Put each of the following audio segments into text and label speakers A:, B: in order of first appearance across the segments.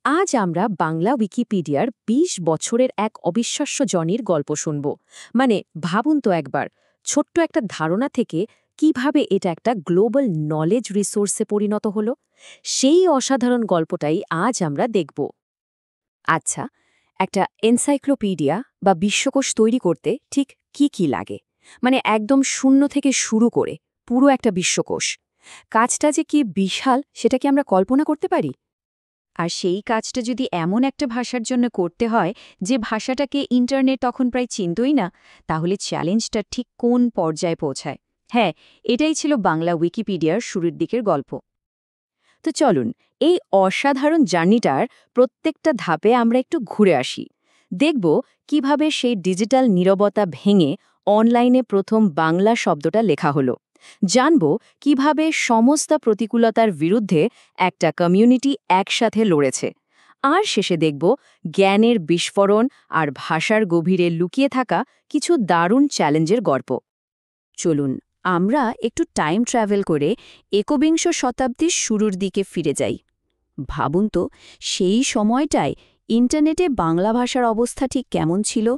A: আজ আমরা বাংলা উইকিপিডিয়ার ২০ বছরের এক অবিশ্বাস্য জনির গল্প শুনব। মানে ভাবুন তো একবার, ছোট্ট একটা ধারণা থেকে কিভাবে এটা একটা গ্লোবাল নলেজ রিসোর্সে পরিণত হলো, সেই অসাধারণ গল্পটাই আজ আমরা দেখব। আচ্ছা, একটা এনসাইক্লোপিডিয়া বা বিশ্বকোষ তৈরি করতে ঠিক কি লাগে? মানে একদম শূন্য থেকে শুরু করে পুরো একটা বিশ্বকোষ। কাজটা যে কি বিশাল, সেটা কি আমরা কল্পনা করতে পারি?
B: আর সেই কাজটা যদি এমন একটা ভাষার জন্য করতে হয় যে ভাষাটাকে ইন্টারনেট তখন প্রায় চিনতই না, তাহলে চ্যালেঞ্জটা ঠিক কোন পর্যায়ে পৌঁছায়। হ্যাঁ, এটাই ছিল বাংলা উইকিপিডিয়ার শুরুর দিকের গল্প।
A: তো চলুন, এই অসাধারণ জার্নিটার প্রত্যেকটা ধাপে আমরা একটু ঘুরে আসি। দেখব কিভাবে সেই ডিজিটাল নীরবতা ভেঙে অনলাইনে প্রথম বাংলা শব্দটা লেখা হলো। জানব কিভাবে সমস্ত প্রতিকূলতার বিরুদ্ধে একটা কমিউনিটি একসাথে লড়েছে। আর শেষে দেখব জ্ঞানের বিস্ফোরণ আর ভাষার গভীরে লুকিয়ে থাকা কিছু দারুণ চ্যালেঞ্জের গল্প।
B: চলুন আমরা একটু টাইম ট্রাভেল করে একবিংশ শতাব্দীর শুরুর দিকে ফিরে যাই। ভাবুন তো, সেই সময়টায় ইন্টারনেটে বাংলা ভাষার অবস্থা ঠিক কেমন ছিল।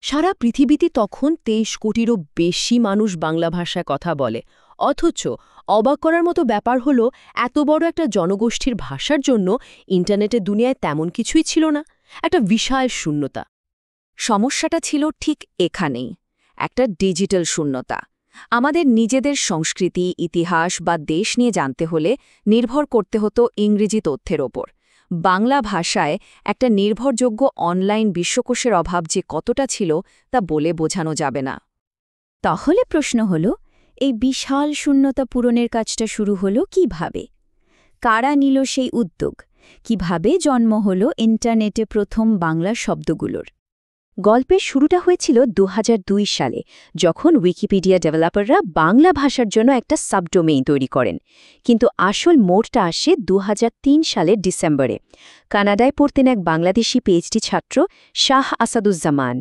A: সারা পৃথিবীতে তখন ২৩ কোটিরও বেশি মানুষ বাংলা ভাষায় কথা বলে। অথচ অবাক করার মতো ব্যাপার হলো, এত বড় একটা জনগোষ্ঠীর ভাষার জন্য ইন্টারনেটের দুনিয়ায় তেমন কিছুই ছিল না, একটা বিশাল শূন্যতা। সমস্যাটা ছিল ঠিক এখানেই, একটা ডিজিটাল শূন্যতা। আমাদের নিজেদের সংস্কৃতি, ইতিহাস বা দেশ নিয়ে জানতে হলে নির্ভর করতে হতো ইংরেজি তথ্যের ওপর। বাংলা ভাষায় একটা নির্ভরযোগ্য অনলাইন বিশ্বকোষের অভাব যে কতটা ছিল, তা বলে বোঝানো যাবে না।
B: তাহলে প্রশ্ন হল, এই বিশাল শূন্যতা পূরণের কাজটা শুরু হলো কিভাবে? কারা নিল সেই উদ্যোগ? কিভাবে জন্ম হলো ইন্টারনেটে প্রথম বাংলা শব্দগুলোর?
A: গল্পের শুরুটা হয়েছিল ২০০২ সালে, যখন উইকিপিডিয়া ডেভেলপাররা বাংলা ভাষার জন্য একটা সাবডোমেইন তৈরি করেন। কিন্তু আসল মোড়টা আসে ২০০৩ সালের ডিসেম্বরে। কানাডায় পড়তেন এক বাংলাদেশি পিএইচডি ছাত্র শাহ আসাদুজ্জামান।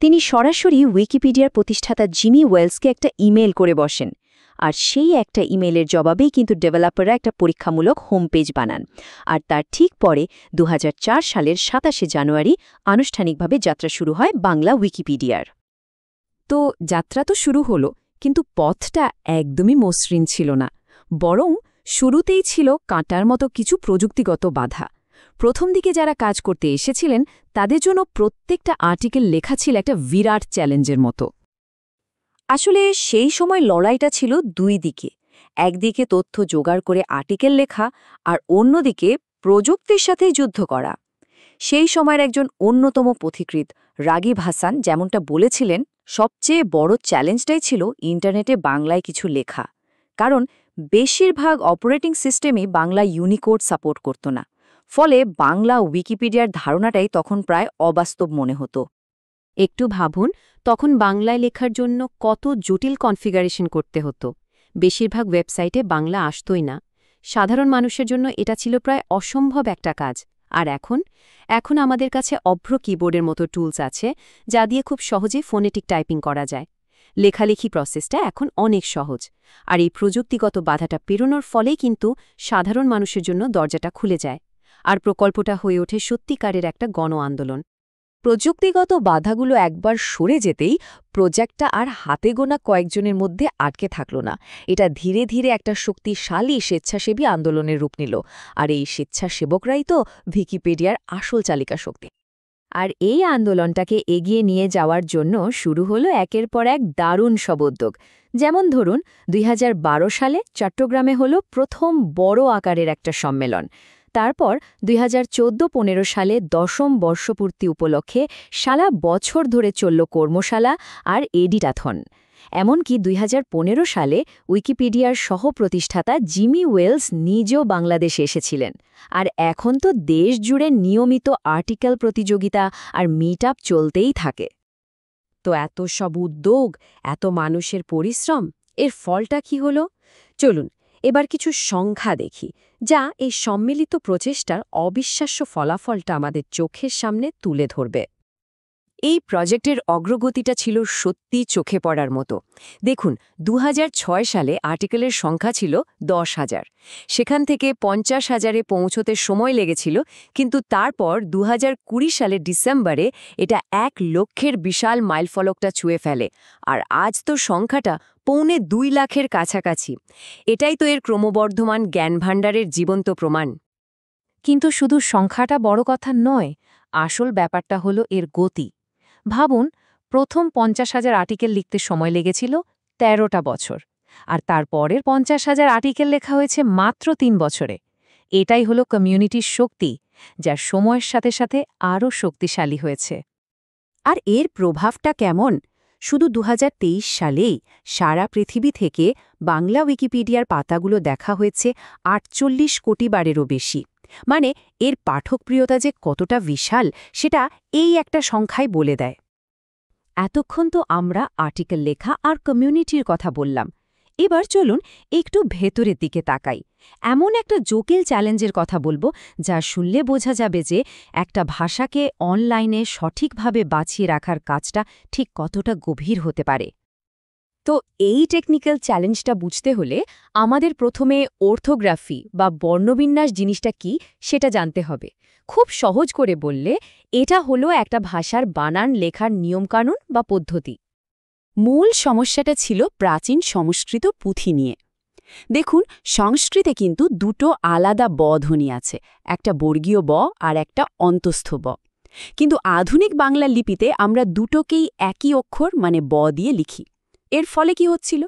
A: তিনি সরাসরি উইকিপিডিয়ার প্রতিষ্ঠাতা জিমি ওয়েলসকে একটা ইমেল করে বসেন। আর সেই একটা ইমেলের জবাবেই কিন্তু ডেভেলপাররা একটা পরীক্ষামূলক হোম পেজ বানান। আর তার ঠিক পরে ২০০৪ সালের ২৭শে জানুয়ারি আনুষ্ঠানিকভাবে যাত্রা শুরু হয় বাংলা উইকিপিডিয়ার। তো যাত্রা তো শুরু হলো, কিন্তু পথটা একদমই মসৃণ ছিল না। বরং শুরুতেই ছিল কাঁটার মতো কিছু প্রযুক্তিগত বাধা। প্রথম দিকে যারা কাজ করতে এসেছিলেন, তাদের জন্য প্রত্যেকটা আর্টিকেল লেখা ছিল একটা বিরাট চ্যালেঞ্জের মতো। আসলে সেই সময় লড়াইটা ছিল দুই দিকে। একদিকে তথ্য জোগাড় করে আর্টিকেল লেখা, আর অন্যদিকে প্রযুক্তির সাথেই যুদ্ধ করা। সেই সময়ের একজন অন্যতম পথিকৃৎ রাগিব হাসান যেমনটা বলেছিলেন, সবচেয়ে বড় চ্যালেঞ্জটাই ছিল ইন্টারনেটে বাংলায় কিছু লেখা। কারণ বেশিরভাগ অপারেটিং সিস্টেমই বাংলা ইউনিকোড সাপোর্ট করত না। ফলে বাংলা উইকিপিডিয়ার ধারণাটাই তখন প্রায় অবাস্তব মনে হতো। একটু ভাবুন, তখন বাংলায় লেখার জন্য কত জটিল কনফিগারেশন করতে হতো। বেশিরভাগ ওয়েবসাইটে বাংলা আসতই না। সাধারণ মানুষের জন্য এটা ছিল প্রায় অসম্ভব একটা কাজ। আর এখন আমাদের কাছে অভ্র কিবোর্ডের মতো টুলস আছে, যা দিয়ে খুব সহজে ফোনেটিক টাইপিং করা যায়। লেখালেখি প্রসেসটা এখন অনেক সহজ। আর এই প্রযুক্তিগত বাধাটা পেরোনোর ফলেই কিন্তু সাধারণ মানুষের জন্য দরজাটা খুলে যায়। আর প্রকল্পটা হয়ে ওঠে সত্যিকারের একটা গণ আন্দোলন। প্রযুক্তিগত বাধাগুলো একবার সরে যেতেই প্রজেক্টটা আর হাতে গোনা কয়েকজনের মধ্যে আটকে থাকল না। এটা ধীরে ধীরে একটা শক্তিশালী স্বেচ্ছাসেবী আন্দোলনের রূপ নিল। আর এই স্বেচ্ছাসেবকরাই তো উইকিপিডিয়ার আসল চালিকা শক্তি। আর এই আন্দোলনটাকে এগিয়ে নিয়ে যাওয়ার জন্য শুরু হলো একের পর এক দারুণ সব উদ্যোগ। যেমন ধরুন, ২০১২ সালে চট্টগ্রামে হলো প্রথম বড় আকারের একটা সম্মেলন। তারপর ২০১৪-১৫ সালে ১০ম বর্ষপূর্তি উপলক্ষে সারা বছর ধরে চলল কর্মশালা আর এডিটাথন। এমনকি ২০১৫ সালে উইকিপিডিয়ার সহ-প্রতিষ্ঠাতা জিমি ওয়েলস নিজেও বাংলাদেশে এসেছিলেন। আর এখন তো দেশ জুড়ে নিয়মিত আর্টিকেল প্রতিযোগিতা আর মিটআপ চলতেই থাকে। তো এত সব উদ্যোগ, এত মানুষের পরিশ্রম, এর ফলটা কি হলো? চলুন এবার কিছু সংখ্যা দেখি, যা এই সম্মিলিত প্রচেষ্টার অবিশ্বাস্য ফলাফলটা আমাদের চোখের সামনে তুলে ধরবে।
B: এই প্রজেক্টের অগ্রগতিটা ছিল সত্যি চোখে পড়ার মতো। দেখুন, 2006 সালে আর্টিকেলের সংখ্যা ছিল 10,000। সেখান থেকে 50,000-এ পৌঁছতে সময় লেগেছিল, কিন্তু তারপর 2020 সালের ডিসেম্বরে এটা 1 লক্ষের বিশাল মাইলফলকটা ছুঁয়ে ফেলে। আর আজ তো সংখ্যাটা 2.25 লাখের কাছাকাছি। এটাই তো এর ক্রমবর্ধমান জ্ঞানভাণ্ডারের জীবন্ত প্রমাণ।
C: কিন্তু শুধু সংখ্যাটা বড় কথা নয়, আসল ব্যাপারটা হলো এর গতি। ভাবুন, প্রথম 50,000 আর্টিকেল লিখতে সময় লেগেছিল 13টা বছর, আর তারপরের 50,000 আর্টিকেল লেখা হয়েছে মাত্র 3 বছরে। এটাই হলো কমিউনিটির শক্তি, যা সময়ের সাথে সাথে আরও শক্তিশালী হয়েছে।
A: আর এর প্রভাবটা কেমন? শুধু 2023 সালেই সারা পৃথিবী থেকে বাংলা উইকিপিডিয়ার পাতাগুলো দেখা হয়েছে 48 কোটি বারেরও বেশি। মানে এর পাঠকপ্রিয়তা যে কতটা বিশাল, সেটা এই একটা সংখ্যায় বলে দেয়। এতক্ষণ তো আমরা আর্টিকেল লেখা আর কমিউনিটির কথা বললাম। এবার চলুন একটু ভেতরের দিকে তাকাই। এমন একটা জটিল চ্যালেঞ্জের কথা বলবো, যা শুনলে বোঝা যাবে যে একটা ভাষাকে অনলাইনে সঠিকভাবে বাঁচিয়ে রাখার কাজটা ঠিক কতটা গভীর হতে পারে। তো এই টেকনিক্যাল চ্যালেঞ্জটা বুঝতে হলে আমাদের প্রথমে অর্থোগ্রাফি বা বর্ণবিন্যাস জিনিসটা কি সেটা জানতে হবে। খুব সহজ করে বললে এটা হলো একটা ভাষার বানান লেখার নিয়মকানুন বা পদ্ধতি। মূল সমস্যাটা ছিল প্রাচীন সংস্কৃত পুঁথি নিয়ে। দেখুন, সংস্কৃতে কিন্তু দুটো আলাদা ব ধ্বনি আছে, একটা বর্গীয় ব আর একটা অন্তস্থ ব। কিন্তু আধুনিক বাংলা লিপিতে আমরা দুটোকেই একই অক্ষর মানে ব দিয়ে লিখি। এর ফলে কি হচ্ছিল?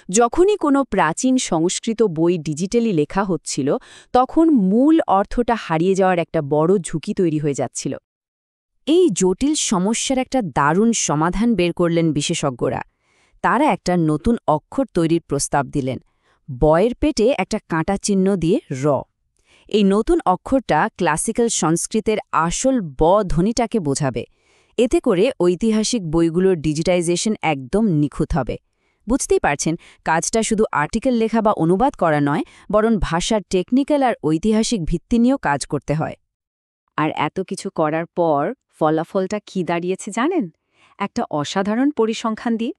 A: যখনই কোনো প্রাচীন সংস্কৃত বই ডিজিটালি লেখা হচ্ছিল, তখন মূল অর্থটা হারিয়ে যাওয়ার একটা বড় ঝুঁকি তৈরি হয়ে যাচ্ছিল। এই জটিল সমস্যার একটা দারুণ সমাধান বের করলেন বিশেষজ্ঞরা। তারা একটা নতুন অক্ষর তৈরির প্রস্তাব দিলেন। বয়ের পেটে একটা কাঁটা চিহ্ন দিয়ে র। এই নতুন অক্ষরটা ক্লাসিক্যাল সংস্কৃতের আসল ব ধ্বনিটাকে বোঝাবে। এতে করে ঐতিহাসিক বইগুলোর ডিজিটাইজেশন একদম নিখুঁত হবে। বুঝতেই পারছেন, কাজটা শুধু আর্টিকেল লেখা বা অনুবাদ করা নয়, বরং ভাষার টেকনিক্যাল আর ঐতিহাসিক ভিত্তি নিয়েও কাজ করতে হয়। আর এত কিছু করার পর ফলাফলটা কি দাঁড়িয়েছে জানেন? একটা অসাধারণ পরিসংখ্যান দিয়ে।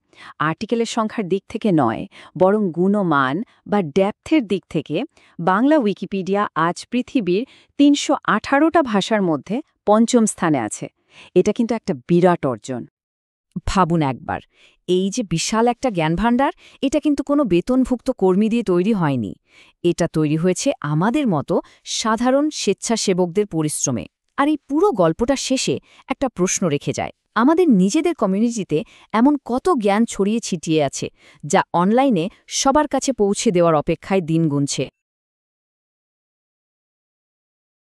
A: আর্টিকেলের সংখ্যার দিক থেকে নয়, বরং গুণমান বা ডেপথের দিক থেকে বাংলা উইকিপিডিয়া আজ পৃথিবীর 318টা ভাষার মধ্যে 5ম স্থানে আছে। এটা কিন্তু একটা বিরাট অর্জন। ভাবুন একবার, এই যে বিশাল একটা জ্ঞানভাণ্ডার, এটা কিন্তু কোনো বেতনভুক্ত কর্মী দিয়ে তৈরি হয়নি। এটা তৈরি হয়েছে আমাদের মতো সাধারণ স্বেচ্ছাসেবকদের পরিশ্রমে। আর এই পুরো গল্পটা শেষে একটা প্রশ্ন রেখে যায়। আমাদের নিজেদের কমিউনিটিতে এমন কত জ্ঞান ছড়িয়ে ছিটিয়ে আছে, যা অনলাইনে সবার কাছে পৌঁছে দেওয়ার অপেক্ষায় দিন গুনছে।